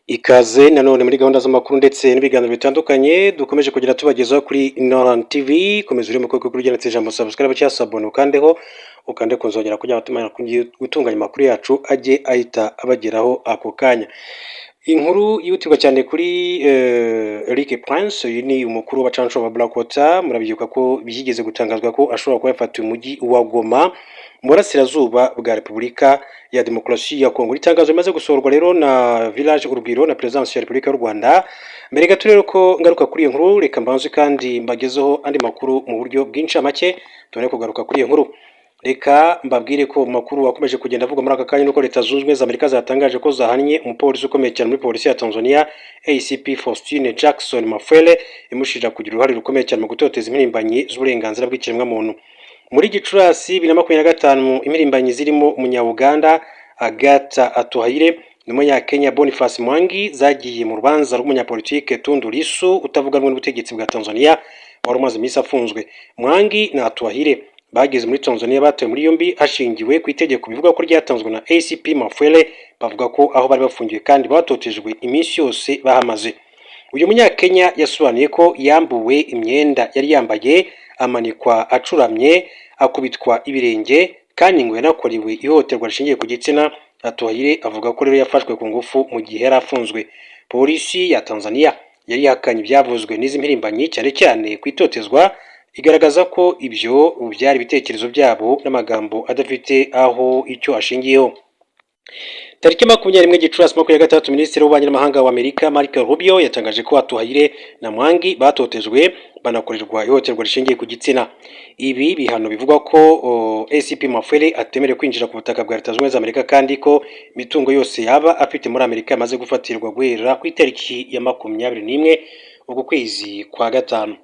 Ikaze nanone muri gahunda z'amakuru ndetse n'ibiganiro bitandukanye dukomeje kugira tubagezaho kuri Noran TV. Komeza uri mu koko kuri ujyanetse ijambo subscribe cyangwa sabone ukandeho ukande kunzongera kugira ngo tumara gutunganya amakuru yacu ajye ahita abageraho ako kanya. Inkuru yihutirwa cyane kuri Eric Prince, uyu ni umukuru wa Chancellor wa Blackwater. Murabyuka ko byigeze gutangazwa ko ashobora kuba yafatiwe umujyi wa Goma mu burasirazuba bwa Repubulika ya Demokarasi ya Kongo. Itangazo rimaze gusohorwa rero na Village Urugwiro na Presidence ya Repubulika y'u Rwanda. Mbere gato rero ko ngaruka kuri iyo nkuru, reka mbanze kandi mbagezeho andi makuru mu buryo bw'incamake tubone kugaruka kuri iyo nkuru. Reka mbabwire ko makuru wakomeje kugenda avuga muri aka kanya nuko Leta Zunze Ubumwe za Amerika zatangaje ko zahannye umupolisi ukomeye cyane muri polisi ya Tanzania, ACP Faustine Jackson Mafwele, imushija kugira uruhare rukomeye cyane mu gutoteza impirimbanyi z'uburenganzira bw'ikiremwamuntu. Muri Gicurasi 2025 impirimbanyi zirimo Umunya-Uganda Agatha Atuhaire n'Umunya-Kenya Boniface Mwangi zagiye mu rubanza rw'umunyapolitike Tundu Lissu utavuganwe n'ubutegetsi bwa Tanzania wari umaze iminsi afunzwe. Mwangi na Atuhaire bageze muri Tanzania batawe muri yombi hashingiwe ku itegeko bivuga ko ryatanzwe na ACP Mafwele, bavuga ko aho bari bafungiwe kandi batotejwe iminsi yose bahamaze. Uyu Munya-Kenya yasobanuye ko yambuwe imyenda yari yambaye, amanikwa acuramye, akubitwa ibirenge kandi ngo yanakorewe ihohoterwa rishingiye ku gitsina. Atuhaire avuga ko rero yafashwe ku ngufu mu gihe yari afunzwe. Polisi ya Tanzania yari yakanye ibyavuzwe n'izi mpirimbanyi cyane cyane ku itotezwa, igaragaza ko ibyo byari ibitekerezo byabo n'amagambo adafite aho icyo ashingiyeho. Tariki 21 Gicurasi 2023 Minisitiri w'Ububanyi n'Amahanga wa Amerika Marco Rubio yatangaje ko Atuhaire na Mwangi batotejwe banakorerwa ihohoterwa rishingiye ku gitsina. Ibi bihano bivugwa ko ACP Mafwele atemere kwinjira ku butaka bwa Leta Zunze Ubumwe za Amerika kandi ko imitungo yose yaba afite muri Amerika yamaze gufatirwa guhera ku itariki ya 21 uku kwezi kwa gatanu.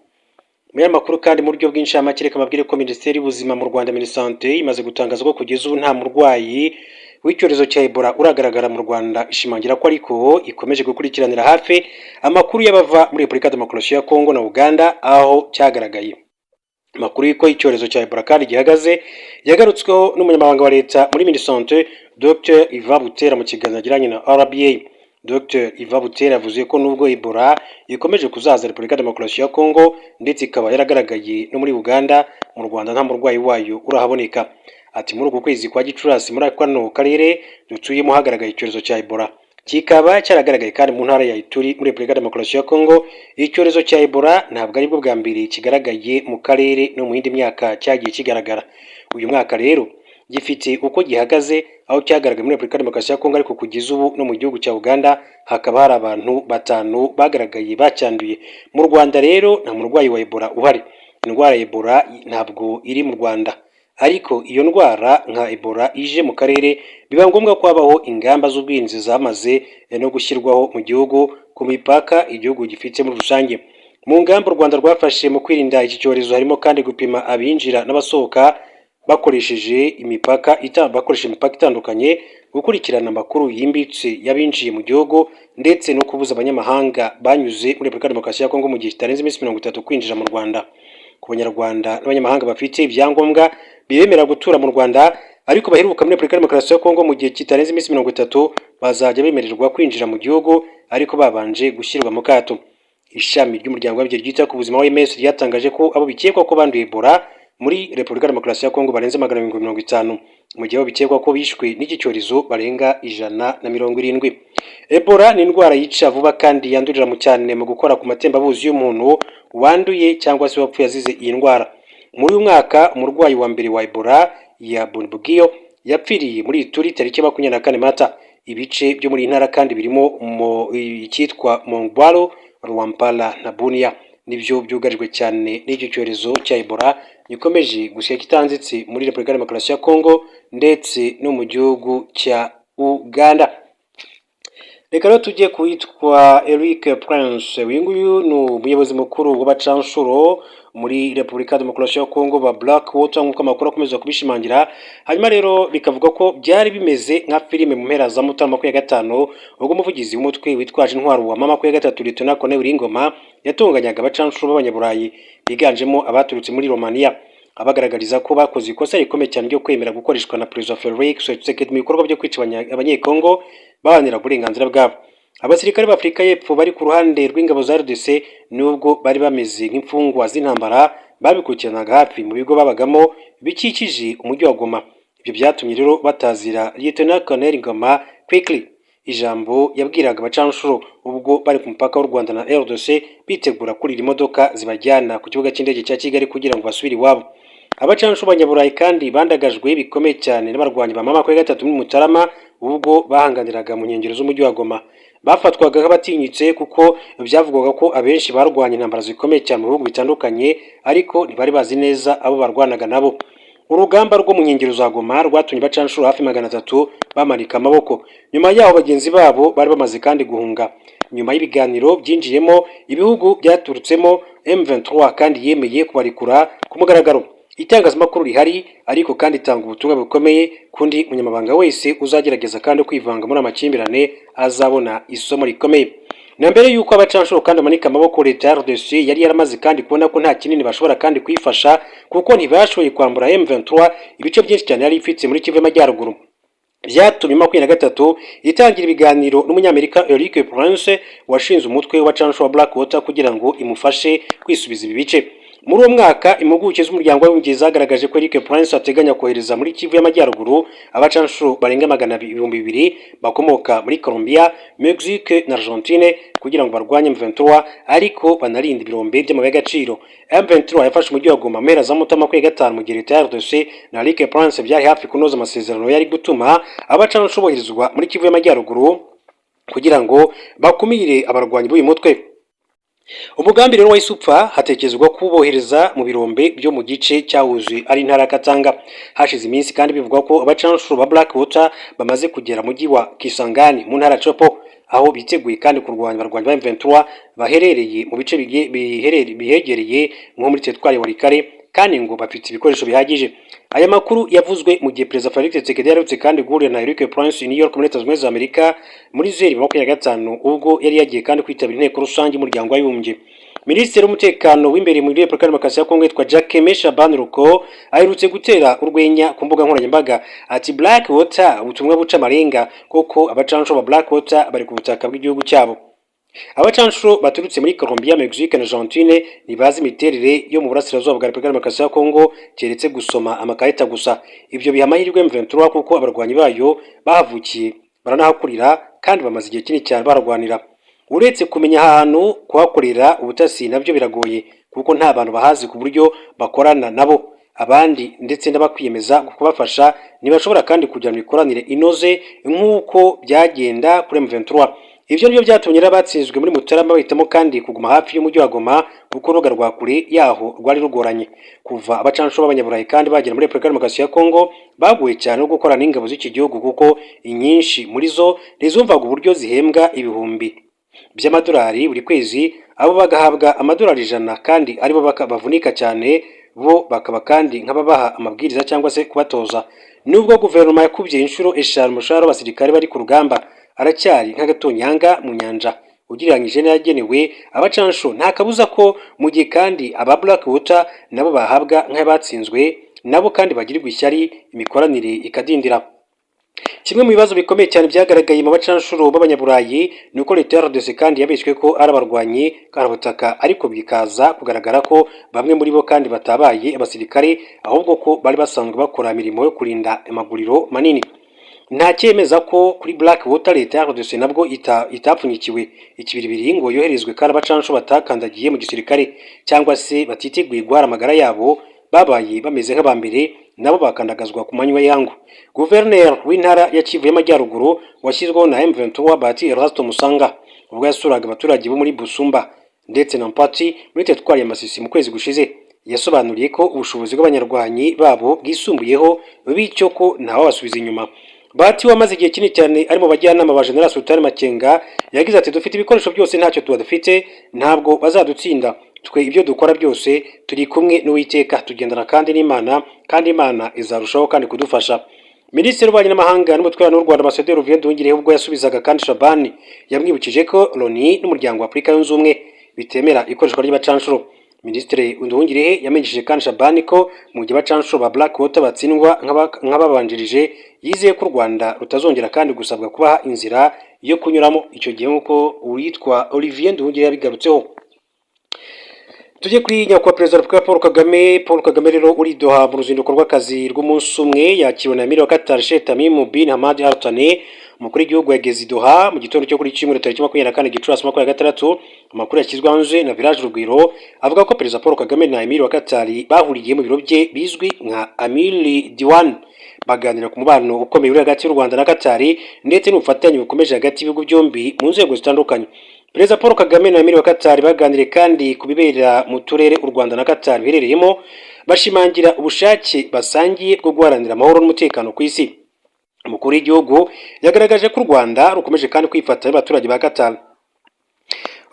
Muri makuru kandi mu buryo bw'inshamake reka mabwire ko Minisiteri y'Ubuzima mu Rwanda Minisante imaze gutangaza ko kugeza ubu nta murwayi w'icyorezo cya Ebola uragaragara mu Rwanda, ishimangira ko ariko ikomeje gukurikiranira hafi amakuru y'abava muri Repubulika ya Demokarasi ya Kongo na Uganda aho cyagaragaye. Amakuru y'uko icyorezo cya Ebola kandi gihagaze yagarutsweho n'umunyamabanga wa leta muri Minisante Dr Iva Butera mu kiganiro yagiranye na RBA. Dr Iva Butera yavuze ko nubwo Ebola ikomeje kuzaza Repubulika ya Demokarasi ya Kongo ndetse ikaba yaragaragaye no muri Uganda, mu Rwanda nta murwayi wayo urahaboneka. Ati muri uku kwezi kwa Gicurasi muri kano karere dutuyemo hagaragaye icyorezo cya Ebola, kikaba cyaragaragaye kandi mu ntara ya Ituri muri Repubulika ya Demokarasi ya Kongo. Icyorezo cya Ebola ntabwo aribwo bwa mbere kigaragaye mu karere no mu yindi myaka cyagiye kigaragara. Uyu mwaka rero gifite uko gihagaze aho cyagaragaye muri Repubulika ya Demokarasi ya Kongo, ariko kugeza ubu no mu gihugu cya Uganda hakaba hari abantu 5 bagaragaye bacyanduye. Mu Rwanda rero nta murwayi wa Ebola uhari. Indwara ya Ebola ntabwo iri mu Rwanda, ariko iyo ndwara nka Ebola ije mu karere biba ngombwa ko habaho ingamba z'ubwirinzi zamaze no gushyirwaho mu gihugu ku mipaka igihugu gifite muri rusange. Mu ngamba u Rwanda rwafashe mu kwirinda iki cyorezo harimo kandi gupima abinjira n'abasohoka bakoresheje imipaka itandukanye, gukurikirana amakuru yimbitse y'abinjiye mu gihugu ndetse no kubuza abanyamahanga banyuze muri Repubulika ya Demokarasi ya Kongo mu gihe kitarenze iminsi 30 kwinjira mu Rwanda. Ku Banyarwanda n'abanyamahanga bafite ibyangombwa bibemera gutura mu Rwanda ariko baheruka muri Repubulika ya Demokarasi ya Kongo mu gihe kitarenze iminsi 30 bazajya bemererwa kwinjira mu gihugu ariko babanje gushyirwa mu kato. Ishami ry'umuryango w'abigenga ryita ku buzima OMS ryatangaje ko abo bikekwa ko banduye Ebola muri Repubulika ya Demokarasi ya Kongo barenze 750, mu gihe abo bikekwa ko bishwe n'iki cyorezo barenga 170. Ebola ni indwara yica vuba kandi yandurira mu cyane mu gukora ku matembabuzi y'umuntu wanduye cyangwa se wapfuye azize iyi ndwara. Muri uyu mwaka umurwayi wa mbere wa Ebola ya Bundibugyo yapfiriye muri Ituri tariki 24 Mata. Ibice byo muri intara kandi birimo icyitwa Mongwalo, Rwampala na Bunia nibyo byugarijwe cyane n'iki cyorezo cya Ebola gikomeje gushika kitanzitse muri Repubulika ya Demokarasi ya Kongo ndetse no mu gihugu cya Uganda. Reka rero tujye kuitwa Eric Prince. Uyu nguyu ni umuyobozi mukuru w'abacanshuro muri Repubulika ya Demokarasi ya Kongo ba Blackwater nk'uko amakuru akomeza kubishimangira. Hanyuma rero bikavuga ko byari bimeze nka filime mu mpera za Mutarama 25 ubwo umuvugizi w'umutwe witwaje intwaro wa Mama 23 Lieutenant Colonel Ingoma yatunganyaga abacanshuro b'abanyaburayi biganjemo abaturutse muri Romania, abagaragariza ko bakoze ikosa rikomeye cyane ryo kwemera gukoreshwa na President Felix Tshisekedi mu bikorwa byo kwica abanyekongo bahanira uburenganzira bwabo. Abasirikare b'Afrika y'Epfo bari ku ruhande rw'ingabo za RDC nubwo bari bameze nk'imfungwa z'intambara babikurikiranaga hafi mu bigo babagamo bikikije umujyi wa Goma. Ibyo byatumye rero batazira Lieutenant Colonel Ngoma Quickly ijambo yabwiraga abacanshuro ubwo bari ku mupaka w'u Rwanda na RDC bitegura kurira imodoka zibajyana ku kibuga cy'indege cya Kigali kugira ngo basubire iwabo. Abacanshuro b'Abanyaburayi kandi bandagajwe bikomeye cyane n'abarwanyi ba mama kuri gatatu muri Mutarama ubwo bahanganiraga mu nkengero z'umujyi wa Goma. Bafatwaga nk'abatinyitse kuko byavugwaga ko abenshi barwanya intambara zikomeye cyane mu bihugu bitandukanye ariko ntibari bazi neza abo barwanaga nabo. Urugamba rwo mu nkengero za Goma rwatumye bacanshuro hafi 300 bamanika amaboko. Nyuma yaho bagenzi babo bari bamaze kandi guhunga. Nyuma y'ibiganiro byinjiyemo ibihugu byaturutsemo M23 kandi yemeye kubarikura ku mugaragaro. Itangazamakuru rihari ariko kandi itanga ubutumwa bukomeye kundi munyamabanga wese uzagerageza kandi kwivanga muri amakimbirane azabona isomo rikomeye. Na mbere yuko abacanshuro kandi amanika amaboko, leta ya RDC yari yaramaze kandi kubona ko nta kinini bashobora kandi kwifasha kuko ntibashoboye kwambura M23 ibice byinshi cyane yari ifite muri Kivu y'Amajyaruguru. Byatumye 23 itangira ibiganiro n'umunyamerika Eric Prince washinze umutwe w'abacanshuro wa Blackwater kugira ngo imufashe kwisubiza ibi bice. Muri uwo mwaka impuguke z'umuryango w'abibumbye zagaragaje ko Eric Prince ateganya kohereza muri Kivu y'Amajyaruguru abacanshuro barenga 200,000 bakomoka muri Colombia, Mexique na Argentine kugira ngo barwanye M23 ariko banarinda ibirombe by'amabuye y'agaciro. M23 yafashe umujyi wa Goma mpera za Mutarama 5 mu gihe leta ya RDC na Eric Prince byari hafi kunoza amasezerano yari gutuma abacanshuro boherezwa muri Kivu y'Amajyaruguru kugira ngo bakumire abarwanyi b'uyu mutwe. Umugambi rero wahise upfa, hatekerezwa kubohereza mu birombe byo mu gice cyawuzuye ari intara ya Katanga. Hashize iminsi kandi bivugwa ko abacanshuro ba Blackwater bamaze kugera mu mujyi wa Kisangani mu ntara Chopo, aho biteguye kandi kurwanya abarwanyi ba M23 baherereye mu bice bihegereye nko muri teritwari ya Walikale kandi ngo bafite ibikoresho bihagije. Aya makuru yavuzwe mu gihe Perezida Felix Tshisekedi yarutse kandi guhurira na Eric Prince New York muri Leta Zunze Ubumwe za Amerika muri 2025 ubwo yari yagiye kandi kwitabira inteko rusange y'umuryango w'abibumbye. Minisitiri w'umutekano w'imbere muri Repubulika Demokarasi ya Kongo yitwa Jacques Shaban Ruko aherutse gutera urwenya ku mbuga nkoranyambaga ati Blackwater ubutumwa buca amarenga koko abacanshuro ba Blackwater bari ku butaka bw'igihugu cyabo. Abacanshuro baturutse muri Colombia, Mexique na Argentine nibazi imiterere yo mu burasirazuba bwa Repubulika Demokarasi ya Kongo keretse gusoma amakarita gusa. Ibyo biha amahirwe M23 kuko abarwanyi bayo bahavukiye baranahakurira kandi bamaze igihe kinini cyane barwanira. Uretse kumenya ahantu kuhakorera ubutasi nabyo biragoye kuko nta bantu bahazi ku buryo bakorana nabo. Abandi ndetse n'abakwiyemeza kubafasha ntibashobora kandi kujya mu ikoranire inoze nk'uko byagenda kuri M23. Ibyo nibyo byatumye batsinzwe muri Mutarama bahitamo kandi kuguma hafi y'umujyi wa Goma kuko urubuga rwa kure yaho rwari rugoranye. Kuva abacanshuro b'Abanyaburayi kandi bagera muri Repubulika Demokarasi ya Kongo baguye cyane no gukorana n'ingabo z'iki gihugu kuko inyinshi muri zo ntizumvaga uburyo zihembwa ibihumbi by'amadolari buri kwezi, abo bagahabwa amadolari 100 kandi aribo bavunika cyane, bo bakaba kandi nk'ababaha amabwiriza cyangwa se kubatoza. Nubwo guverinoma yakubye inshuro 5 umushahara w'abasirikare bari ku rugamba, aracyari nk'agatonyanga mu nyanja ugereranyije n'ayagenewe abacanshuro. Nta kabuza ko mu gihe kandi aba Blackwater nabo bahabwa nk'abatsinzwe nabo kandi bagirirwa ishyari, imikoranire ikadindira. Kimwe mu bibazo bikomeye cyane byagaragaye mu bacanshuro b'Abanyaburayi ni uko leta ya RDC kandi yabeshywe ko ari abarwanyi karabutaka ariko bikaza kugaragara ko bamwe muri bo kandi batabaye abasirikare ahubwo ko bari basanzwe bakora imirimo yo kurinda amaguriro manini. Nta cyemeza ko kuri Blackwater leta ya RDC nabwo itapfunyikiwe ikibiribiri ngo yoherezwe kandi abacanshuro batakandagiye mu gisirikare cyangwa se batiteguye guhara amagara yabo babaye bameze nk'abambere nabo bakandagazwa ku manywa yangu. Guverineri w'intara ya Kivu y'Amajyaruguru washyizweho na M23 Bahati Erasto Musanga ubwo yasuraga abaturage bo muri Busumba ndetse na Mpati muri teritwari ya Masisi mu kwezi gushize, yasobanuriye ko ubushobozi bw'abanyarwanyi babo bwisumbuyeho bityo ko ntawe basubiza inyuma. Bahati wamaze igihe kinini cyane ari mu bajyanama ba General Sultan Makenga yagize ati dufite ibikoresho byose ntacyo tudafite, ntabwo bazadutsinda, twe ibyo dukora byose turi kumwe n'Uwiteka, tugendana kandi n'Imana kandi Imana izarushaho kandi kudufasha. Minisitiri w'Ububanyi n'Amahanga n'Umutwerano w'u Rwanda Ambasaderi Olivier Nduhungirehe ubwo yasubizaga kandi Shabani yamwibukije ko Loni n'Umuryango wa Afurika Yunze Ubumwe bitemera ikoreshwa ry'abacanshuro. Minisitiri Nduhungirehe yamenyesheje kandi Shabani ko mu gihe abacanshuro ba Blackwater batsindwa nk'ababanjirije, yizeye ko u Rwanda rutazongera kandi gusabwa kubaha inzira yo kunyuramo icyo gihe nk'uko uwitwa Olivier Nduhungirehe yabigarutseho. Tujye kuri nyakubahwa perezida wa Repubulika Paul Kagame rero uri Doha mu ruzinduko rw'akazi rw'umunsi umwe yakiriwe na Emir wa Qatar Sheikh Tamim bin Hamad Al Thani. Umukuru w'igihugu yageze i Doha mu gitondo cyo kuri cyumweru tariki 24 Gicurasi 2026. Amakuru yashyizwe hanze na Village Urugwiro avuga ko perezida Paul Kagame na Emir wa Qatar bahuriye mu biro bye bizwi nka Amir Diwan baganira ku mubano ukomeye uri hagati y'u Rwanda na Qatar ndetse n'ubufatanye bukomeje hagati y'ibihugu byombi mu nzego zitandukanye. Perezida Paul Kagame na Emir wa Qatar baganire kandi ku bibera mu turere u Rwanda na Qatar biherereyemo, bashimangira ubushake basangiye bwo guharanira amahoro n'umutekano ku isi. Umukuru w'igihugu yagaragaje ko u Rwanda rukomeje kandi kwifatanya n'abaturage ba Qatar.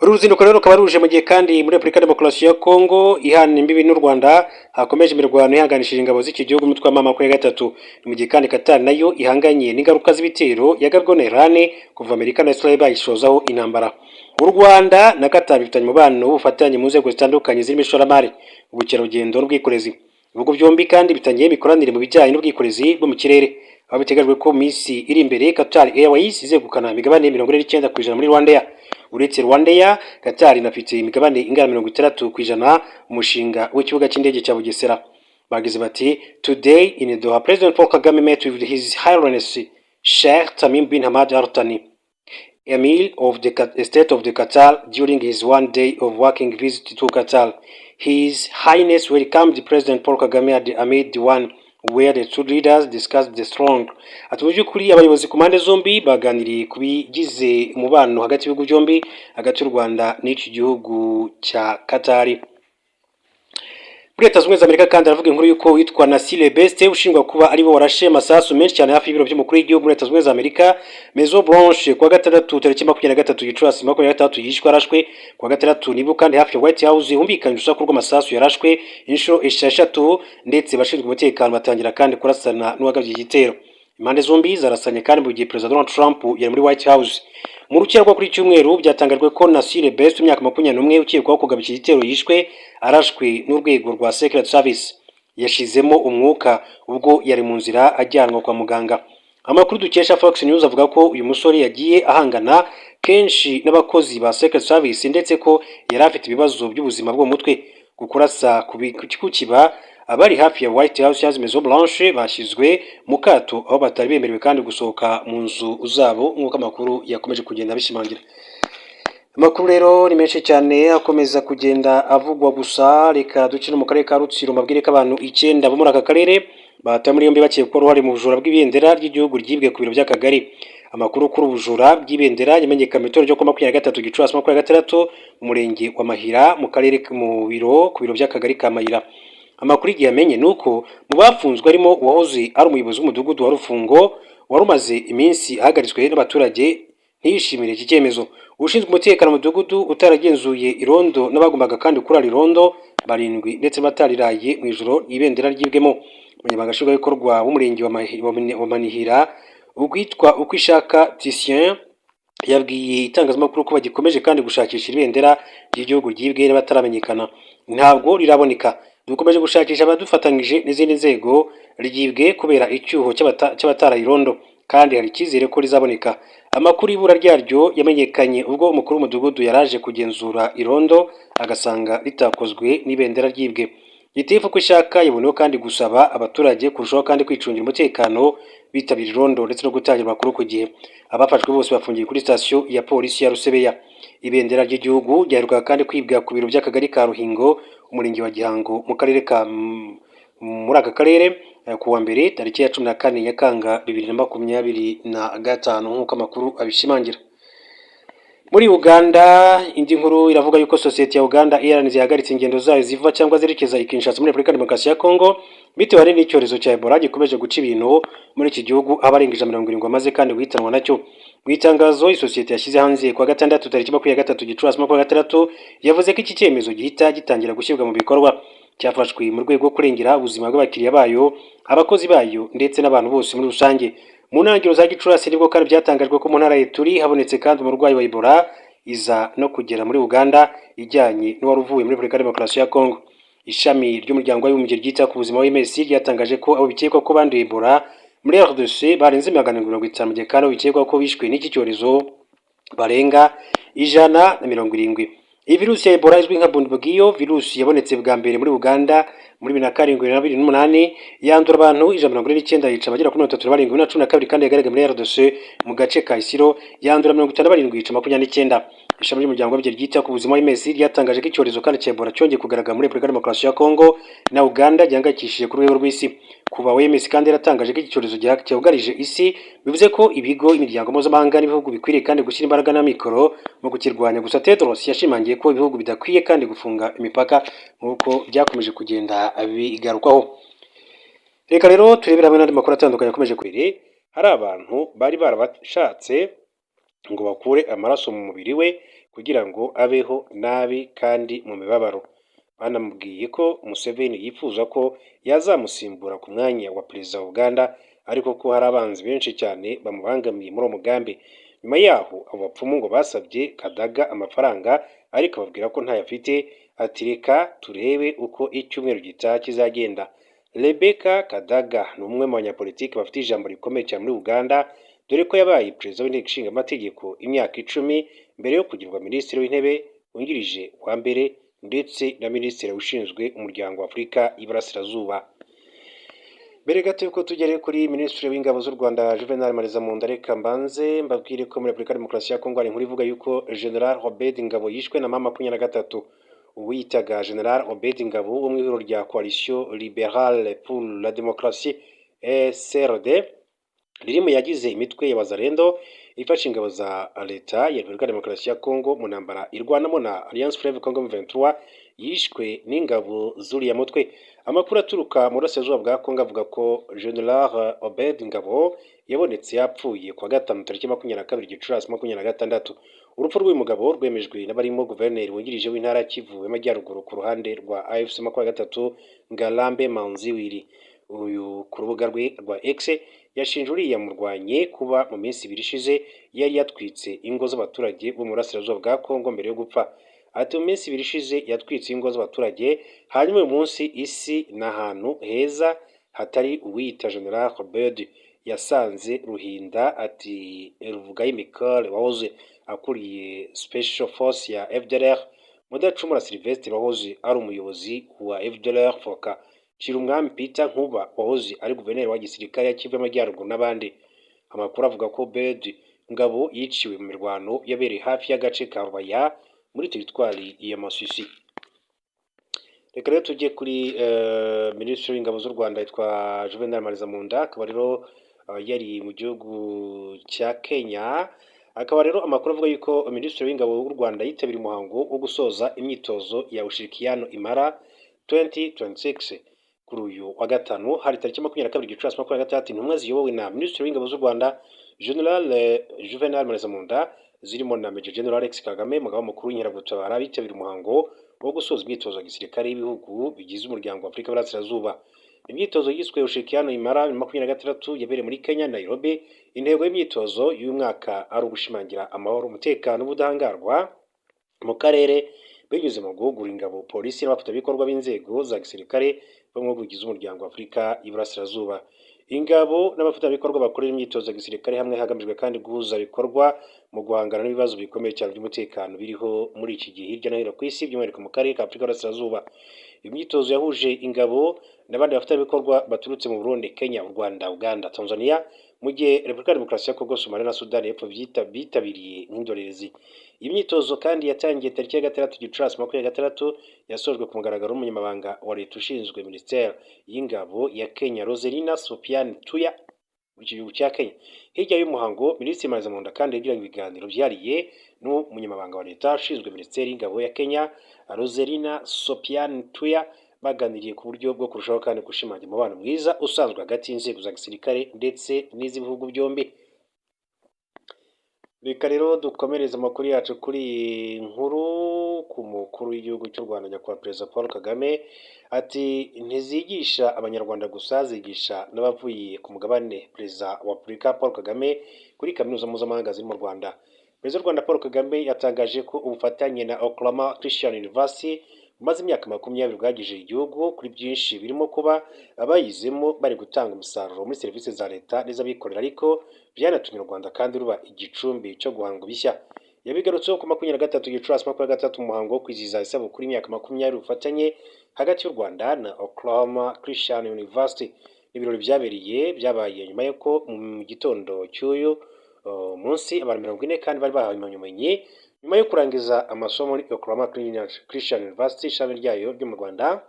Uru ruzinduko rero rukaba ruje mu gihe kandi muri Repubulika Demokarasi ya Kongo ihana imbibi n'u Rwanda hakomeje imirwano ihanganishije ingabo z'iki gihugu umutwe wa M23. Ni mu gihe kandi Qatar nayo ihanganye n'ingaruka z'ibitero yagabwe na Iran kuva Amerika na Israel bayishozaho intambara. U Rwanda na Qatar bifitanye umubano w'ubufatanye mu nzego zitandukanye zirimo ishoramari, ubukerarugendo n'ubwikorezi. Ibihugu byombi kandi bitangiye imikoranire mu bijyanye n'ubwikorezi bwo mu kirere, aho biteganyijwe ko minsi iri imbere Qatar Airways izegukana imigabane 49% muri Rwandair. Uretse Rwandair, Qatar inafite imigabane ingana 60% umushinga w'ikibuga cy'indege cya Bugesera. Bagize bati today in Doha, President Paul Kagame met with His Highness Sheikh Tamim bin Hamad Al Thani, Emir of the State of the Qatar, during his one day of working visit to Qatar. His Highness welcomed President Paul Kagame at the Amir Diwan, where the two leaders discussed the strong. Ati mu by'ukuri abayobozi ku mpande zombi baganiriye ku bigize umubano hagati y'ibihugu byombi, hagati y'u Rwanda n'iki gihugu cya Qatar. Muri Leta Zunze Ubumwe za Amerika kandi aravuga inkuru y'uko witwa Nasile Beste ushingwa kuba ari bo warashe amasasu menshi cyane hafi y'ibiro by'umukuru w'igihugu muri Leta Zunze Ubumwe za Amerika Maison Blanche kuwa gatandatu tariki 23 Gicurasi 2023 yishwe arashwe kuwa gatandatu nibo kandi hafi ya White House humvikanye urusaku rw'amasasu yarashwe inshuro 6 ndetse bashinzwe umutekano batangira kandi kurasana n'uwagabye igitero. Impande zombi zarasanye kandi mu gihe Perezida Donald Trump yari muri White House. Mu rukiko rwo kuri cyumweru byatangajwe ko Nasile Best imyaka 21 ukekwaho kugaba iki gitero yishwe arashwe n'urwego rwa Secret Service yashizemo umwuka ubwo yari mu nzira ajyanwa kwa muganga. Amakuru dukesha Fox News avuga ko uyu musore yagiye ahangana kenshi n'abakozi ba Secret Service ndetse ko yari afite ibibazo by'ubuzima bwo mutwe. Gukurasa ku kiba abari hafi ya White House ya Maison Blanche bashyizwe mu kato aho batari bemerewe kandi gusohoka mu nzu zabo nk'uko amakuru yakomeje kugenda bishimangira. Amakuru rero ni menshi cyane akomeza kugenda avugwa gusa, reka dukine mu karere ka Rutsiro mabwire ko abantu 9 bo muri aka karere bataye muri yombi bakekwa ko uruhare mu bujura bw'ibendera ry'igihugu ryibwe ku biro by'akagari. Amakuru kuri ubujura bw'ibendera yamenyekanye itorero ryo 23 Gicurasi 2026 mu murenge wa Mahira mu karere ku biro by'akagari ka Mahira. Amakuru igihe yamenye nuko mu bafunzwe arimo uwahoze ari umuyobozi w'umudugudu wa Rufungo warumaze iminsi ahagaritswe n'abaturage ntiyishimire iki cyemezo. Ushinzwe umutekano mu mudugudu utaragenzuye irondo n'abagombaga kandi kurara irondo barindwi ndetse batariraye mu ijoro ibendera ryibwemo. Umunyamabanga nshingwabikorwa w'umurenge wa Manihira ugwitwa Ukwishaka Titien yabwiye itangazamakuru ko bagikomeje kandi gushakisha ibendera ry'igihugu ryibwe n'abataramenyekana. Ntabwo riraboneka. Dukomeje gushakisha abadufatanyije n'izindi nzego ryibwe kubera icyuho cy'abatara irondo kandi hari icyizere ko rizaboneka. Amakuru ibura ryaryo yamenyekanye ubwo umukuru w'umudugudu yaraje kugenzura irondo agasanga ritakozwe n'ibendera ryibwe. Gitifu Kwishaka yaboneyeho kandi gusaba abaturage kurushaho kandi kwicungira umutekano bitabira irondo ndetse no gutangira amakuru ku gihe. Abafashwe bose bafungiye kuri sitasiyo ya polisi ya Rusebeya. Ibendera ry'igihugu ryaheruka kandi kwibwa ku biro by'akagari ka Ruhingo umurenge wa Gihango mu karere ka muri aka karere kuwa mbere tariki ya 14 Nyakanga 2025 nk'uko amakuru abishimangira. Muri Uganda indi nkuru iravuga yuko sosiyete ya Uganda Airlines yahagaritse ingendo zayo ziva cyangwa zerekeza i Kinshasa muri Repubulika Demokarasi ya Kongo bitewe n'icyorezo cya Ebola gikomeje guca ibintu muri iki gihugu abarenga 70 bamaze kandi guhitanwa nacyo. Mu itangazo isosiyete yashyize hanze kwa gatandatu tariki 23 Gicurasi 2026 yavuze ko iki cyemezo gihita gitangira gushyirwa mu bikorwa. Cyafashwe mu rwego rwo kurengera ubuzima bw'abakiriya bayo, abakozi bayo ndetse n'abantu bose muri rusange. Mu ntangiriro za Gicurasi nibwo kandi byatangajwe ko mu ntara ya Ituri habonetse kandi umurwayi wa Ebola iza no kugera muri Uganda ijyanye n'uwari uvuye muri Repubulika Demokarasi ya Kongo. Ishami ry'umuryango w'abibumbye ryita ku buzima w'MSC ryatangaje ko abo bikekwa ko banduye Ebola muri RDC barenze 150 mu gihe kandi bikekwa ko bishwe n'iki cyorezo barenga 170. Iyi virusi ya Ebola izwi nka Bundibugyo virusi yabonetse bwa mbere muri Uganda muri 2007-2008 yandura abantu 149 yica abagera kuri 37 na 12 kandi yagaragaye muri RDC mu gace ka Isiro yandura 57 yica 29. Ishami ry'umuryango w'abigenga ryita ku buzima w'imesi ryatangaje ko icyorezo kandi cya Ebola cyongeye kugaragara muri Repubulika Demokarasi ya Kongo na Uganda gihangayikishije ku rwego rw'isi. Kuba OMS kandi yaratangaje ko iki cyorezo cyugarije isi bivuze ko ibigo imiryango mpuzamahanga n'ibihugu bikwiriye kandi gushyira imbaraga n'amikoro mu kukirwanya. Gusa Tedros yashimangiye ko ibihugu bidakwiye kandi gufunga imipaka nk'uko byakomeje kugenda bigarukwaho. Reka rero turebera hamwe n'andi makuru atandukanye akomeje kwire. Hari abantu bari barabashatse ngo bakure amaraso mu mubiri we kugira ngo abeho nabi kandi mu mibabaro. Banamubwiye ko Museveni yifuza ko yazamusimbura ku mwanya wa perezida wa Uganda ariko ko hari abanzi benshi cyane bamubangamiye muri uwo mugambi. Nyuma yaho abo bapfumu ngo basabye Kadaga amafaranga ariko babwira ko ntayafite, ati reka turebe uko icyumweru gitaha kizagenda. Rebecca Kadaga ni umwe mu banyapolitiki bafite ijambo rikomeye cyane muri Uganda dore ko yabaye perezida w'inteko ishinga amategeko imyaka 10 mbere yo kugirwa minisitiri w'intebe wungirije wa mbere ndetse na minisitiri ushinzwe umuryango wa Afurika y'Iburasirazuba. Mbere gato yuko tugere kuri minisitiri w'ingabo z'u Rwanda Juvenal Marizamunda, reka mbanze mbabwire ko muri Repubulika Demokarasi ya Kongo hari inkuru ivuga yuko General Obed Ngabo yishwe na M23. Uwitaga General Obed Ngabo wo mu ihuriro rya Coalition Libérale pour la Démocratie CRD riri mu yagize imitwe ya Wazalendo ifasha ingabo za leta ya Repubulika Demokarasi ya Kongo mu ntambara irwanamo na Alliance Fleuve Congo M23 yishwe n'ingabo zuriya mutwe. Amakuru aturuka mu burasirazuba bwa Kongo avuga ko General Obed Ngabo yabonetse yapfuye kwa gatanu tariki 22 Gicurasi 2026. Urupfu rw'uyu mugabo rwemejwe n'abarimo guverineri wungirije w'intara Kivu y'Amajyaruguru ku ruhande rwa AFC 23 Ngarambe Manziwiri. Uyu ku rubuga rwe rwa X yashinje uriya murwanye kuba mu minsi 2 ishize yari yatwitse ingo z'abaturage bo mu burasirazuba bwa Kongo mbere yo gupfa. Ati mu minsi 2 ishize yatwitse ingo z'abaturage, hanyuma uyu munsi isi n'ahantu heza hatari uwiyita General Obed yasanze Ruhinda. Ati Ruvugayi Michael wahoze akuriye Special Force ya FDLR, Mudacumura Sylvestre wahoze ari umuyobozi wa FDLR Foka, Chirumwami Peter Nkuba wahoze ari guverineri wa gisirikare ya Kivu y'Amajyaruguru n'abandi. Amakuru avuga ko Obed Ngabo yiciwe mu mirwano yabereye hafi y'agace ka Rubaya muri teritwari ya Masisi. Reka rero tujye kuri minisitiri w'ingabo z'u Rwanda yitwa Juvenal Marizamunda, akaba rero yari mu gihugu cya Kenya. Akaba rero amakuru avuga yuko minisitiri w'ingabo w'u Rwanda yitabiriye umuhango wo gusoza imyitozo ya Ushirikiano Imara 2026 kuri uyu wa gatanu hari tariki 22 Gicurasi 2026. Intumwa ziyobowe na minisitiri w'ingabo z'u Rwanda General Juvenal Marizamunda zirimo na Major General Alex Kagame umugaba mukuru w'inkeragutabara bitabiriye umuhango wo gusoza imyitozo ya gisirikare y'ibihugu bigize umuryango wa Afurika y'Iburasirazuba. Imyitozo yiswe Ushirikiano Imara 2026 yabereye muri Kenya Nairobi. Intego y'imyitozo y'uyu mwaka ari ugushimangira amahoro, umutekano n'ubudahangarwa mu karere binyuze mu guhugura ingabo, polisi n'abafatanyabikorwa b'inzego za gisirikare bo mu bihugu bigize umuryango wa Afurika y'Iburasirazuba. Ingabo n'abafatanyabikorwa bakorera imyitozo ya gisirikare hamwe hagamijwe kandi guhuza ibikorwa mu guhangana n'ibibazo bikomeye cyane by'umutekano biriho muri iki gihe hirya no hino ku isi by'umwihariko mu karere ka Afurika y'Iburasirazuba. Imyitozo yahuje ingabo n'abandi bafatanyabikorwa baturutse mu Burundi, Kenya, u Rwanda, Uganda, Tanzania, mu gihe Repubulika ya Demokarasi ya Kongo, Somalia na Sudani y'Epfo bitabiriye nk'indorerezi. Imyitozo kandi yatangiye tariki ya 6 Gicurasi 2026 yasojwe ku mugaragaro n'umunyamabanga wa leta ushinzwe Minisiteri y'Ingabo ya Kenya Roselina Sopiane Tuya mu gihugu cya Kenya. Hirya y'umuhango Minisitiri Marizamunda kandi yagiranye ibiganiro byariye n'umunyamabanga wa leta ushinzwe Minisiteri y'Ingabo ya Kenya Roselina Sopiane Tuya, baganiriye ku buryo bwo kurushaho kandi gushimangira umubano mwiza usanzwe hagati y'inzego za gisirikare ndetse n'iz'ibihugu byombi. Reka rero dukomereza amakuru yacu kuri iyi nkuru ku mukuru w'igihugu cy'u Rwanda nyakubahwa Perezida Paul Kagame. Ati ntizigisha abanyarwanda gusa, zigisha n'abavuye ku mugabane. Perezida wa Repubulika Paul Kagame kuri kaminuza mpuzamahanga ziri mu Rwanda. Perezida w'u Rwanda Paul Kagame yatangaje ko ubufatanye na Oklahoma Christian University bumaze imyaka 20 bwagije igihugu kuri byinshi birimo kuba abayizemo bari gutanga umusaruro muri serivisi za leta n'iz'abikorera, ariko byanatumye u Rwanda kandi ruba igicumbi cyo guhanga bishya. yabigarutseho ku 23 Gicurasi 2023 mu muhango wo kwizihiza isabukuru y'imyaka 20 ubufatanye hagati y'u Rwanda na Oklahoma Christian University. Ibirori byabaye nyuma y'uko mu gitondo cy'uyu munsi abantu 40 kandi bari bahawe impamyabumenyi nyuma yo kurangiza amasomo muri Oklahoma Christian University ishami ryayo ryo mu Rwanda.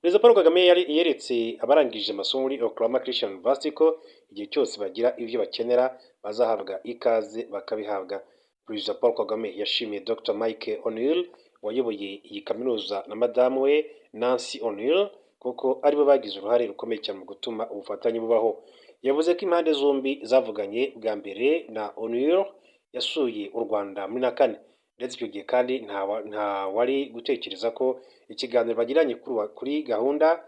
Perezida Paul Kagame yeretse abarangije amasomo muri Oklahoma Christian University ko igihe cyose bagira ibyo bakenera bazahabwa ikaze bakabihabwa. Perezida Paul Kagame yashimiye Dr Mike O'Neill wayoboye iyi kaminuza na madamu we Nancy O'Neill kuko aribo bagize uruhare rukomeye cyane mu gutuma ubufatanye bubaho. Yavuze ko impande zombi zavuganye bwa mbere na O'Neill yasuye u Rwanda muri 2004 ndetse icyo gihe kandi nta wari gutekereza ko ikiganiro bagiranye kuri gahunda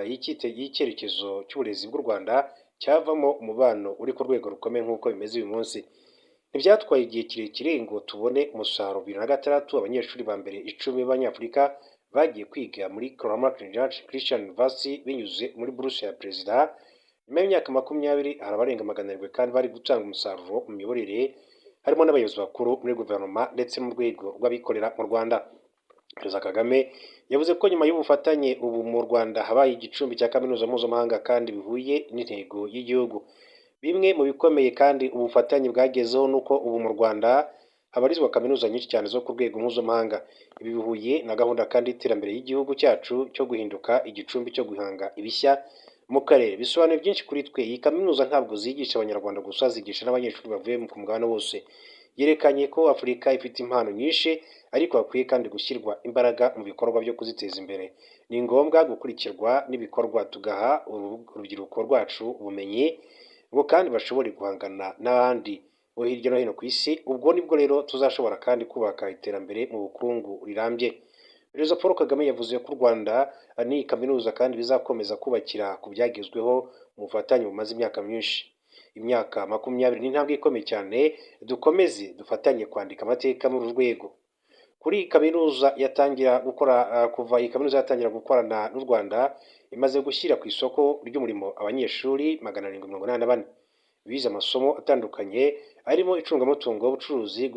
y'icyerekezo cy'uburezi bw'u Rwanda cyavamo umubano uri ku rwego rukomeye nk'uko bimeze uyu munsi. Ntibyatwaye igihe kirekire ngo tubone umusaruro. 2006 abanyeshuri ba mbere 10 b'Abanyafurika bagiye kwiga muri Oklahoma Christian University binyuze muri buruse ya perezida. Nyuma y'imyaka 20 hari abarenga 700 kandi bari gutanga umusaruro mu miyoborere, harimo n'abayobozi bakuru muri guverinoma ndetse mu rwego rw'abikorera mu Rwanda. Perezida Kagame yavuze ko nyuma y'ubufatanye ubu mu Rwanda habaye igicumbi cya kaminuza mpuzamahanga kandi bihuye n'intego y'igihugu. Bimwe mu bikomeye kandi ubufatanye bwagezeho nuko ubu mu Rwanda habarizwa kaminuza nyinshi cyane zo ku rwego mpuzamahanga. Ibi bihuye na gahunda kandi y'iterambere y'igihugu cyacu cyo guhinduka igicumbi cyo guhanga ibishya mu karere. Bisobanuye byinshi kuri twe. Iyi kaminuza ntabwo zigisha Abanyarwanda gusa, zigisha n'abanyeshuri bavuye ku mugabane wose. Yerekanye ko Afurika ifite impano nyinshi ariko hakwiye kandi gushyirwa imbaraga mu bikorwa byo kuziteza imbere. Ni ngombwa gukurikirwa n'ibikorwa tugaha urubyiruko rwacu ubumenyi ngo kandi bashobore guhangana n'abandi bo hirya no hino ku isi. Ubwo nibwo rero tuzashobora kandi kubaka iterambere mu bukungu rirambye. Perezida Paul Kagame yavuze ko u Rwanda ni kaminuza kandi bizakomeza kubakira ku byagezweho mu bufatanye bumaze imyaka myinshi. Imyaka 20 ni intambwe ikomeye cyane. Dukomeze dufatanye kwandika amateka muri uru rwego. Kuri kaminuza yatangira gukora kuva iyi kaminuza yatangira gukorana n'u Rwanda imaze gushyira ku isoko ry'umurimo abanyeshuri 784 bize amasomo atandukanye arimo icungamutungo, ubucuruzi,